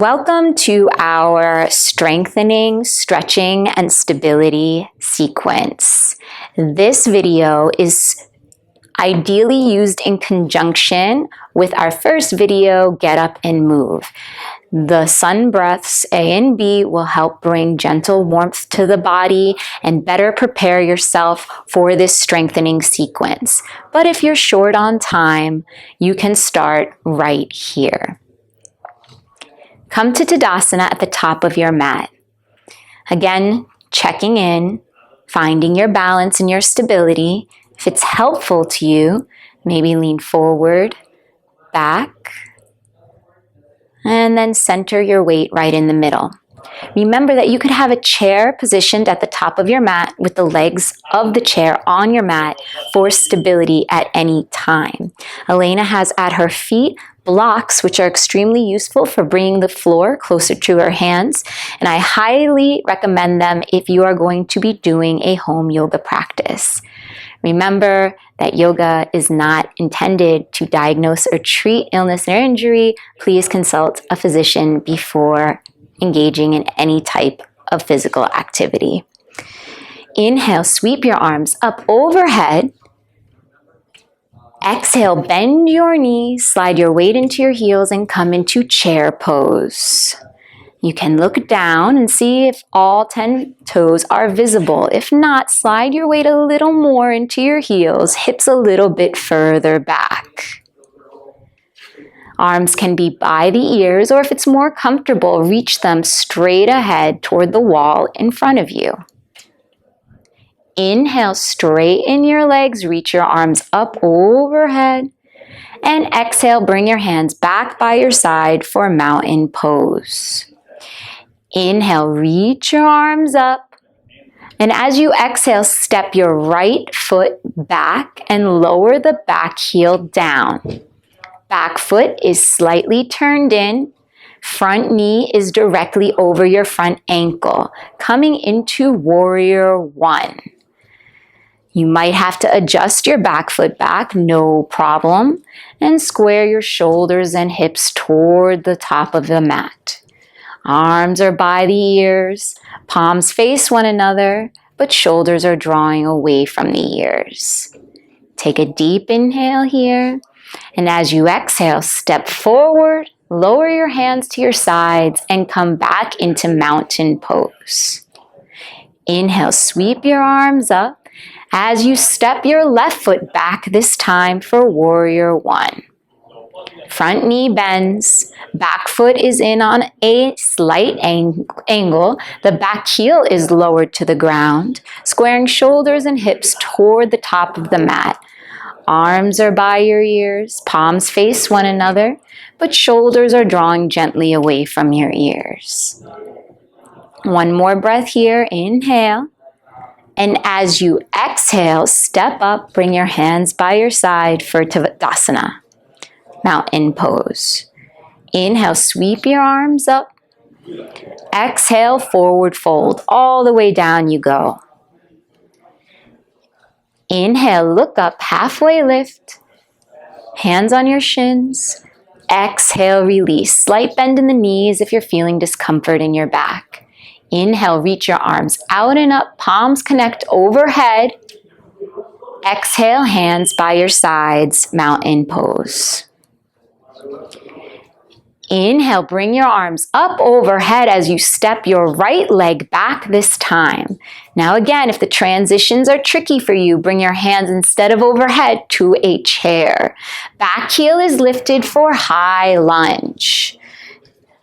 Welcome to our strengthening, stretching, and stability sequence. This video is ideally used in conjunction with our first video, Get Up and Move. The sun breaths A and B will help bring gentle warmth to the body and better prepare yourself for this strengthening sequence. But if you're short on time, you can start right here. Come to Tadasana at the top of your mat. Again, checking in, finding your balance and your stability. If it's helpful to you, maybe lean forward, back, and then center your weight right in the middle. Remember that you could have a chair positioned at the top of your mat with the legs of the chair on your mat for stability at any time. Elena has at her feet blocks, which are extremely useful for bringing the floor closer to her hands, and I highly recommend them if you are going to be doing a home yoga practice. Remember that yoga is not intended to diagnose or treat illness or injury. Please consult a physician before engaging in any type of physical activity. Inhale, sweep your arms up overhead. Exhale, bend your knees, slide your weight into your heels, and come into chair pose. You can look down and see if all 10 toes are visible. If not, slide your weight a little more into your heels, hips a little bit further back. Arms can be by the ears, or if it's more comfortable, reach them straight ahead toward the wall in front of you. Inhale, straighten your legs, reach your arms up overhead. And exhale, bring your hands back by your side for mountain pose. Inhale, reach your arms up. And as you exhale, step your right foot back and lower the back heel down. Back foot is slightly turned in. Front knee is directly over your front ankle, coming into warrior one. You might have to adjust your back foot back, no problem, and square your shoulders and hips toward the top of the mat. Arms are by the ears, palms face one another, but shoulders are drawing away from the ears. Take a deep inhale here, and as you exhale, step forward, lower your hands to your sides, and come back into mountain pose. Inhale, sweep your arms up. As you step your left foot back this time for warrior one. Front knee bends, back foot is in on a slight angle, the back heel is lowered to the ground, squaring shoulders and hips toward the top of the mat. Arms are by your ears, palms face one another, but shoulders are drawing gently away from your ears. One more breath here, inhale. And as you exhale, step up, bring your hands by your side for Tadasana, mountain pose. Inhale, sweep your arms up. Exhale, forward fold. All the way down you go. Inhale, look up, halfway lift. Hands on your shins. Exhale, release. Slight bend in the knees if you're feeling discomfort in your back. Inhale, reach your arms out and up, palms connect overhead. Exhale, hands by your sides, mountain pose. Inhale, bring your arms up overhead as you step your right leg back this time. Now again, if the transitions are tricky for you, bring your hands instead of overhead to a chair. Back heel is lifted for high lunge.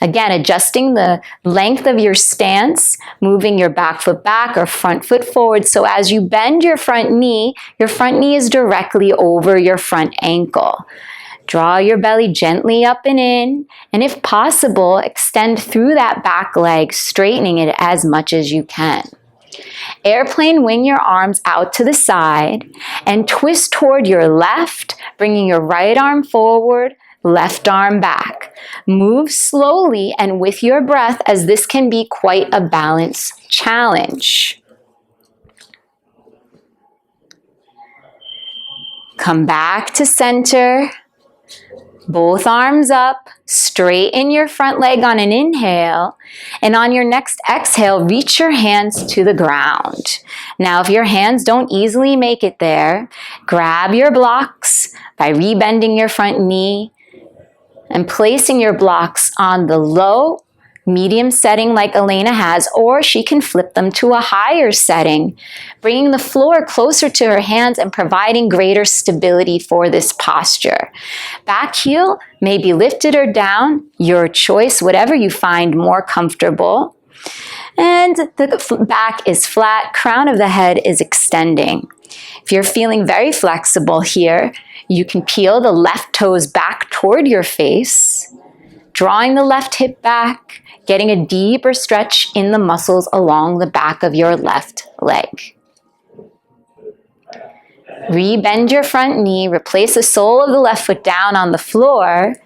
Again, adjusting the length of your stance, moving your back foot back or front foot forward. So as you bend your front knee is directly over your front ankle. Draw your belly gently up and in, and if possible, extend through that back leg, straightening it as much as you can. Airplane wing your arms out to the side and twist toward your left, bringing your right arm forward, left arm back. Move slowly and with your breath, as this can be quite a balance challenge. Come back to center. Both arms up, straighten your front leg on an inhale, and on your next exhale, reach your hands to the ground. Now, if your hands don't easily make it there, grab your blocks by rebending your front knee and placing your blocks on the low, medium setting like Elena has, or she can flip them to a higher setting, bringing the floor closer to her hands and providing greater stability for this posture. Back heel may be lifted or down, your choice, whatever you find more comfortable. And the back is flat, crown of the head is extending. If you're feeling very flexible here, you can peel the left toes back toward your face, drawing the left hip back, getting a deeper stretch in the muscles along the back of your left leg. Rebend your front knee, replace the sole of the left foot down on the floor,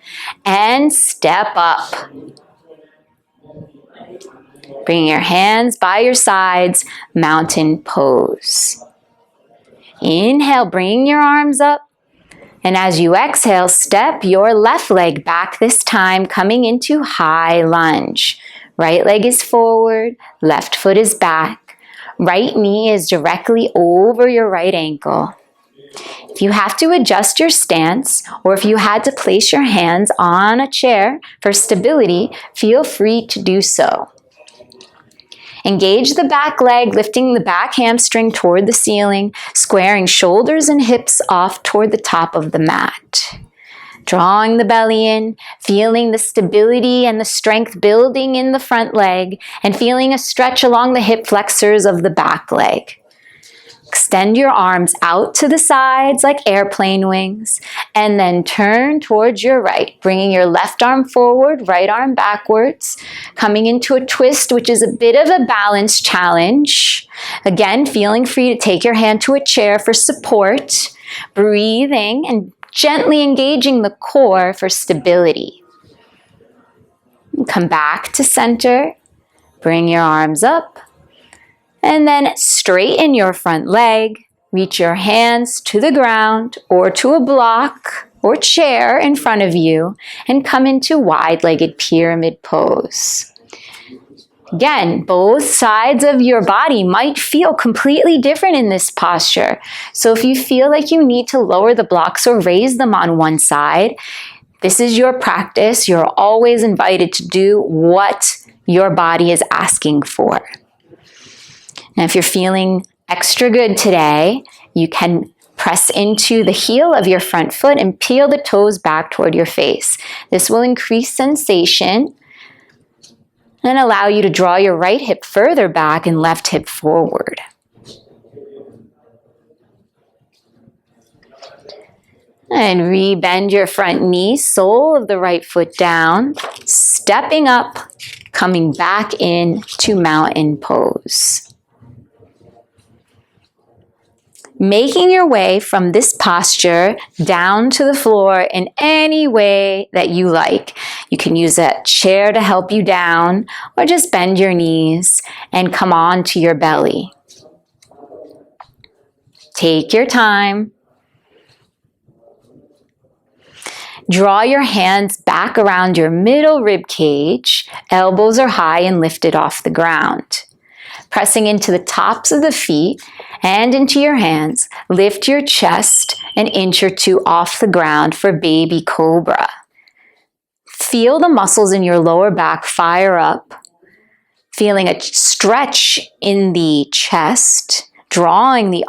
and step up. Bring your hands by your sides, mountain pose. Inhale, bring your arms up. And as you exhale, step your left leg back this time, coming into high lunge. Right leg is forward, left foot is back. Right knee is directly over your right ankle. If you have to adjust your stance, or if you had to place your hands on a chair for stability, feel free to do so. Engage the back leg, lifting the back hamstring toward the ceiling, squaring shoulders and hips off toward the top of the mat. Drawing the belly in, feeling the stability and the strength building in the front leg, and feeling a stretch along the hip flexors of the back leg. Extend your arms out to the sides like airplane wings, and then turn towards your right, bringing your left arm forward, right arm backwards, coming into a twist, which is a bit of a balance challenge. Again, feeling free to take your hand to a chair for support, breathing and gently engaging the core for stability. Come back to center, bring your arms up, and then straighten your front leg, reach your hands to the ground or to a block or chair in front of you, and come into wide-legged pyramid pose. Again, both sides of your body might feel completely different in this posture. So if you feel like you need to lower the blocks or raise them on one side, this is your practice. You're always invited to do what your body is asking for. Now, if you're feeling extra good today, you can press into the heel of your front foot and peel the toes back toward your face. This will increase sensation and allow you to draw your right hip further back and left hip forward. And rebend your front knee, sole of the right foot down, stepping up, coming back in to mountain pose. Making your way from this posture down to the floor in any way that you like. You can use a chair to help you down, or just bend your knees and come on to your belly. Take your time. Draw your hands back around your middle rib cage. Elbows are high and lifted off the ground. Pressing into the tops of the feet and into your hands, lift your chest an inch or two off the ground for baby cobra. Feel the muscles in your lower back fire up, feeling a stretch in the chest, drawing the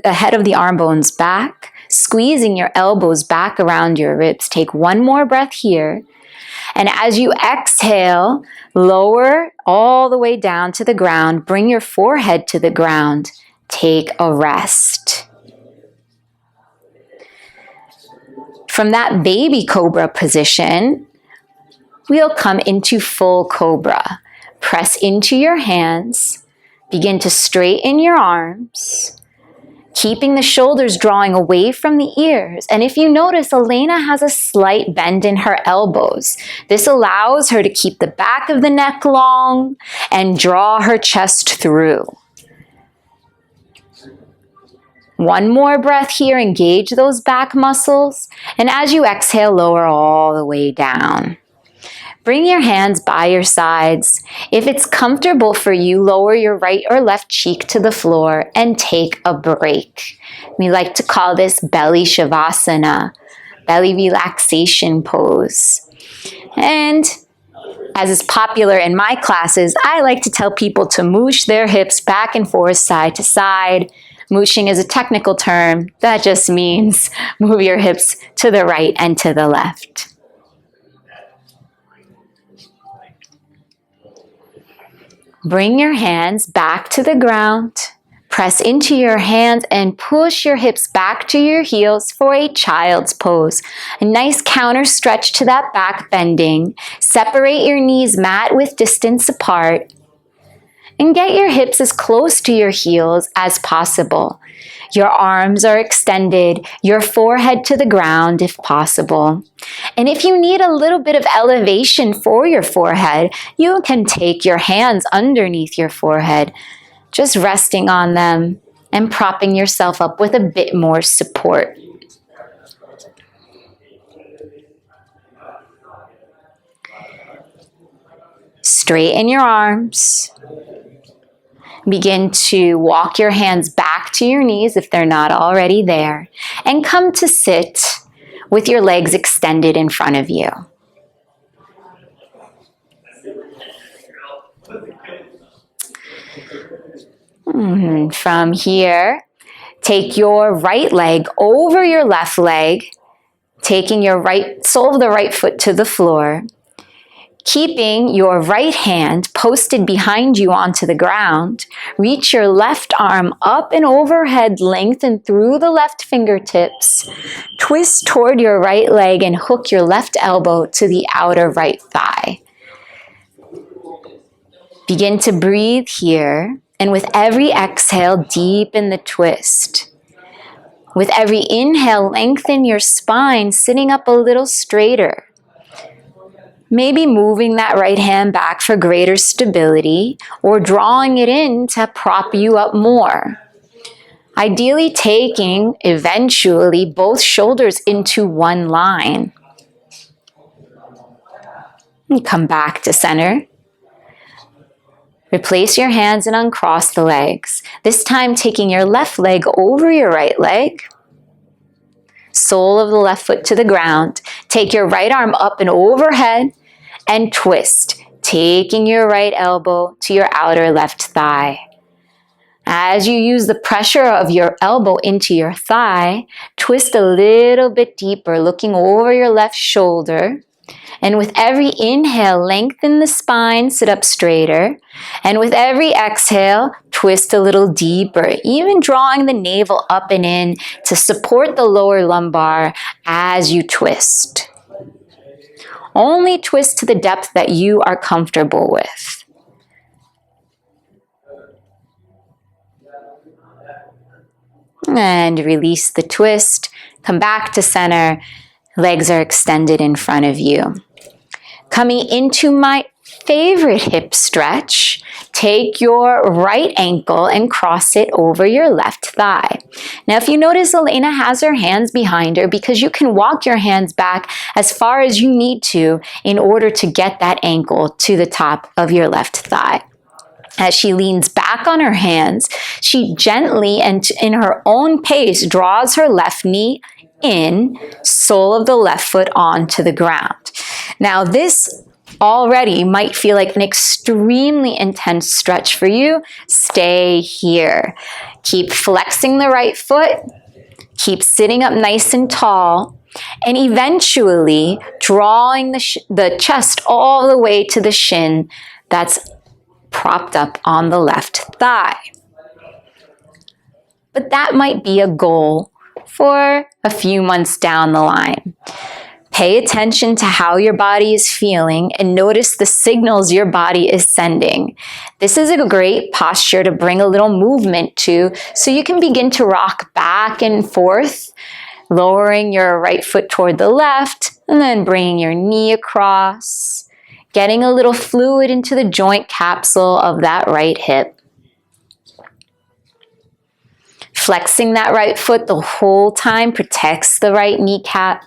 head of the arm bones back, squeezing your elbows back around your ribs. Take one more breath here. And as you exhale, lower all the way down to the ground. Bring your forehead to the ground. Take a rest. From that baby cobra position, we'll come into full cobra. Press into your hands. Begin to straighten your arms, keeping the shoulders drawing away from the ears. And if you notice, Elena has a slight bend in her elbows. This allows her to keep the back of the neck long and draw her chest through. One more breath here, engage those back muscles. And as you exhale, lower all the way down. Bring your hands by your sides. If it's comfortable for you, lower your right or left cheek to the floor and take a break. We like to call this belly shavasana, belly relaxation pose. And as is popular in my classes, I like to tell people to moosh their hips back and forth, side to side. Mooshing is a technical term that just means move your hips to the right and to the left. Bring your hands back to the ground. Press into your hands and push your hips back to your heels for a child's pose. A nice counter stretch to that back bending. Separate your knees mat width distance apart. And get your hips as close to your heels as possible. Your arms are extended, your forehead to the ground if possible. And if you need a little bit of elevation for your forehead, you can take your hands underneath your forehead, just resting on them and propping yourself up with a bit more support. Straighten your arms. Begin to walk your hands back to your knees if they're not already there, and come to sit with your legs extended in front of you. From here, take your right leg over your left leg, taking your right sole of the right foot to the floor. Keeping your right hand posted behind you onto the ground, reach your left arm up and overhead, lengthen through the left fingertips, twist toward your right leg and hook your left elbow to the outer right thigh. Begin to breathe here, and with every exhale, deepen the twist. With every inhale, lengthen your spine, sitting up a little straighter. Maybe moving that right hand back for greater stability or drawing it in to prop you up more. Ideally taking, eventually, both shoulders into one line. And come back to center. Replace your hands and uncross the legs. This time taking your left leg over your right leg. Sole of the left foot to the ground. Take your right arm up and overhead. And twist, taking your right elbow to your outer left thigh. As you use the pressure of your elbow into your thigh, twist a little bit deeper, looking over your left shoulder. And with every inhale, lengthen the spine, sit up straighter. And with every exhale, twist a little deeper, even drawing the navel up and in to support the lower lumbar as you twist. Only twist to the depth that you are comfortable with. And release the twist. Come back to center. Legs are extended in front of you. Coming into my favorite hip stretch, take your right ankle and cross it over your left thigh. Now, if you notice, Elena has her hands behind her because you can walk your hands back as far as you need to in order to get that ankle to the top of your left thigh. As she leans back on her hands, she gently and in her own pace draws her left knee in, sole of the left foot onto the ground. Now, this already might feel like an extremely intense stretch for you. Stay here. Keep flexing the right foot. Keep sitting up nice and tall. And eventually drawing the chest all the way to the shin that's propped up on the left thigh. But that might be a goal for a few months down the line. Pay attention to how your body is feeling and notice the signals your body is sending. This is a great posture to bring a little movement to so you can begin to rock back and forth, lowering your right foot toward the left and then bringing your knee across, getting a little fluid into the joint capsule of that right hip. Flexing that right foot the whole time protects the right kneecap.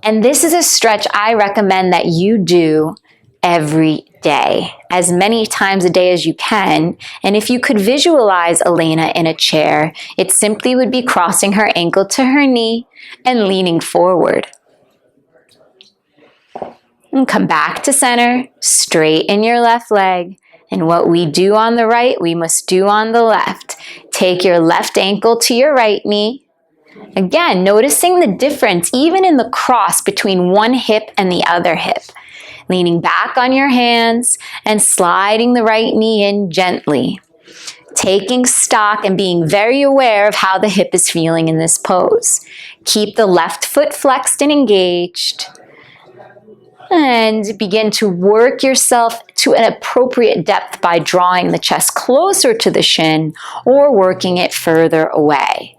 And this is a stretch I recommend that you do every day, as many times a day as you can. And if you could visualize Elena in a chair, it simply would be crossing her ankle to her knee and leaning forward. And come back to center, straighten your left leg. And what we do on the right, we must do on the left. Take your left ankle to your right knee. Again, noticing the difference even in the cross between one hip and the other hip. Leaning back on your hands and sliding the right knee in gently. Taking stock and being very aware of how the hip is feeling in this pose. Keep the left foot flexed and engaged. And begin to work yourself to an appropriate depth by drawing the chest closer to the shin or working it further away.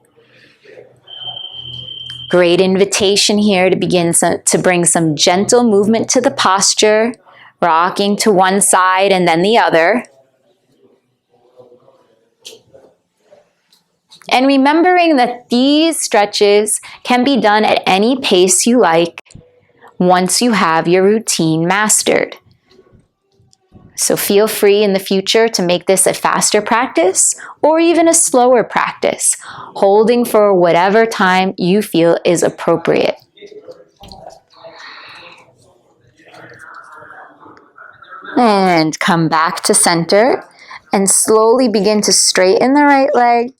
Great invitation here to begin to bring some gentle movement to the posture, rocking to one side and then the other. And remembering that these stretches can be done at any pace you like once you have your routine mastered. So feel free in the future to make this a faster practice or even a slower practice, holding for whatever time you feel is appropriate. And come back to center and slowly begin to straighten the right leg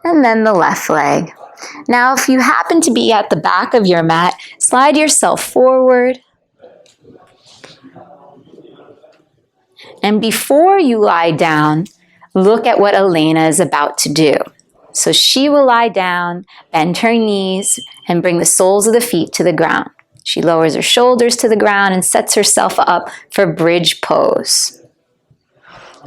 and then the left leg. Now, if you happen to be at the back of your mat, slide yourself forward. And before you lie down, look at what Elena is about to do. So she will lie down, bend her knees, and bring the soles of the feet to the ground. She lowers her shoulders to the ground and sets herself up for bridge pose.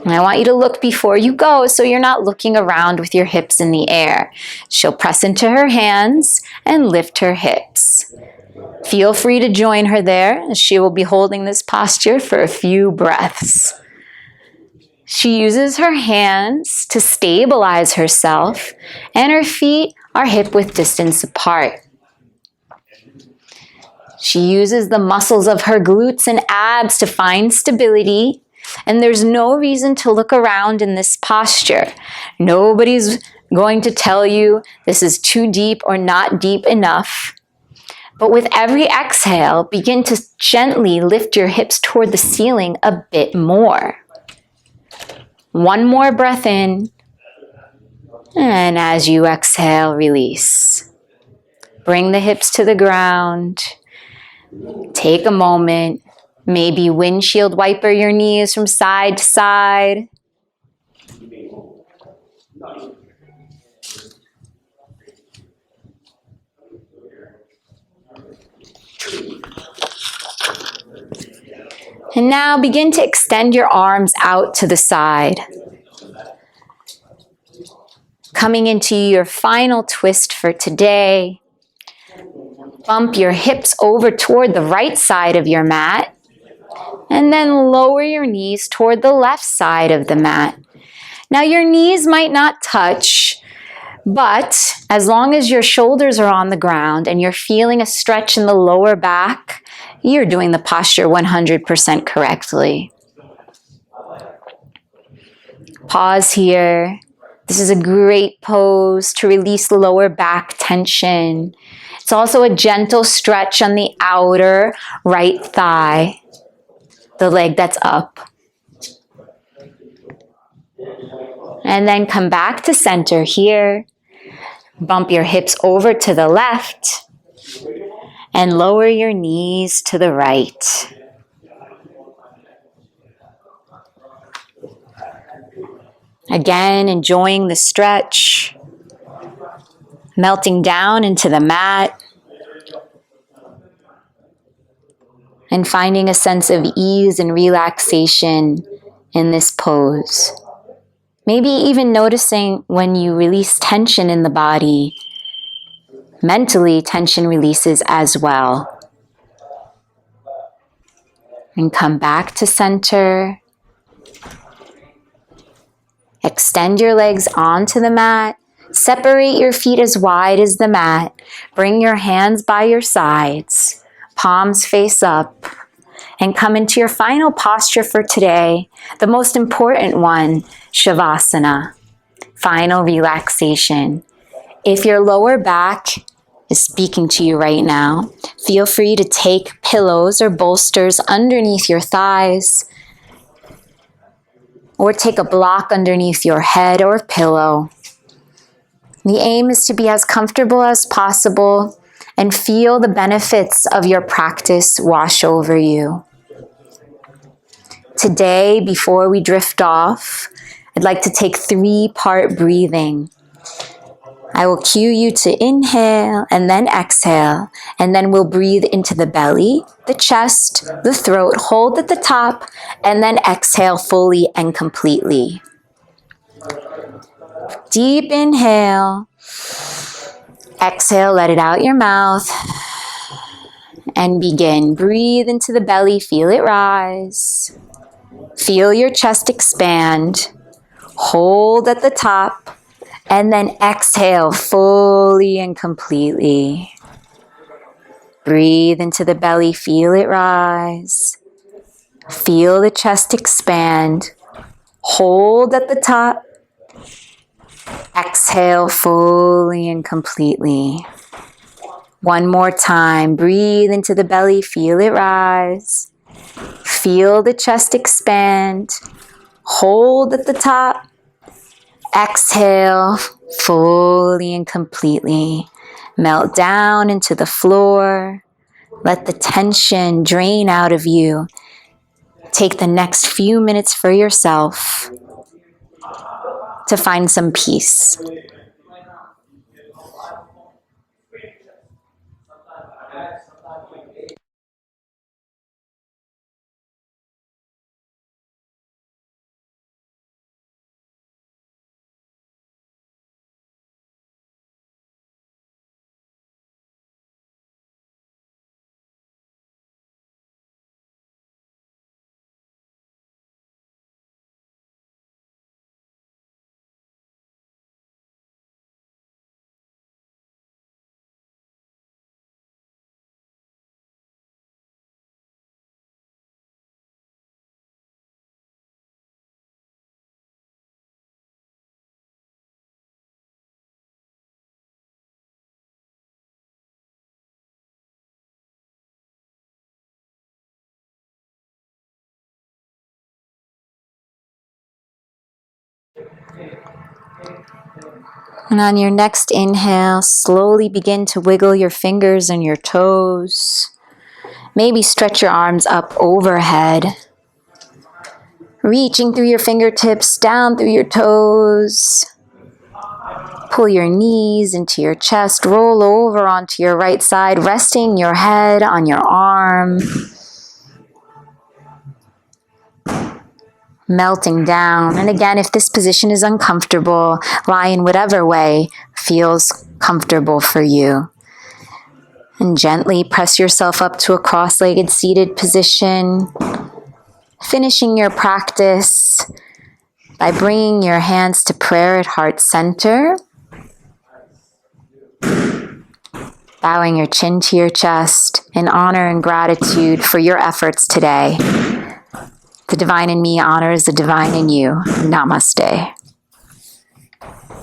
And I want you to look before you go so you're not looking around with your hips in the air. She'll press into her hands and lift her hips. Feel free to join her there, as she will be holding this posture for a few breaths. She uses her hands to stabilize herself, and her feet are hip-width distance apart. She uses the muscles of her glutes and abs to find stability, and there's no reason to look around in this posture. Nobody's going to tell you this is too deep or not deep enough. But with every exhale, begin to gently lift your hips toward the ceiling a bit more. One more breath in, and as you exhale, release. Bring the hips to the ground. Take a moment. Maybe windshield wiper your knees from side to side. And now begin to extend your arms out to the side. Coming into your final twist for today. Bump your hips over toward the right side of your mat. And then lower your knees toward the left side of the mat. Now your knees might not touch, but as long as your shoulders are on the ground and you're feeling a stretch in the lower back, you're doing the posture 100% correctly. Pause here. This is a great pose to release the lower back tension. It's also a gentle stretch on the outer right thigh, the leg that's up. And then come back to center here. Bump your hips over to the left and lower your knees to the right. Again, enjoying the stretch, melting down into the mat, and finding a sense of ease and relaxation in this pose. Maybe even noticing when you release tension in the body, mentally tension releases as well. And come back to center. Extend your legs onto the mat Separate your feet as wide as the mat. Bring your hands by your sides, palms face up, and come into your final posture for today, the most important one, Shavasana, final relaxation. If your lower back is speaking to you right now, feel free to take pillows or bolsters underneath your thighs, or take a block underneath your head or pillow. The aim is to be as comfortable as possible and feel the benefits of your practice wash over you. Today, before we drift off, I'd like to take 3-part breathing. I will cue you to inhale and then exhale, and then we'll breathe into the belly, the chest, the throat, hold at the top, and then exhale fully and completely. Deep inhale. Exhale, let it out your mouth. And begin. Breathe into the belly, feel it rise. Feel your chest expand. Hold at the top. And then exhale fully and completely. Breathe into the belly, feel it rise. Feel the chest expand. Hold at the top. Exhale fully and completely. One more time. Breathe into the belly, feel it rise. Feel the chest expand. Hold at the top. Exhale fully and completely. Melt down into the floor. Let the tension drain out of you. Take the next few minutes for yourself to find some peace. And on your next inhale, slowly begin to wiggle your fingers and your toes. Maybe stretch your arms up overhead. Reaching through your fingertips, down through your toes. Pull your knees into your chest, roll over onto your right side, resting your head on your arm. Melting down. And again, if this position is uncomfortable, lie in whatever way feels comfortable for you. And gently press yourself up to a cross-legged seated position. Finishing your practice by bringing your hands to prayer at heart center. Bowing your chin to your chest in honor and gratitude for your efforts today. The divine in me honors the divine in you. Namaste.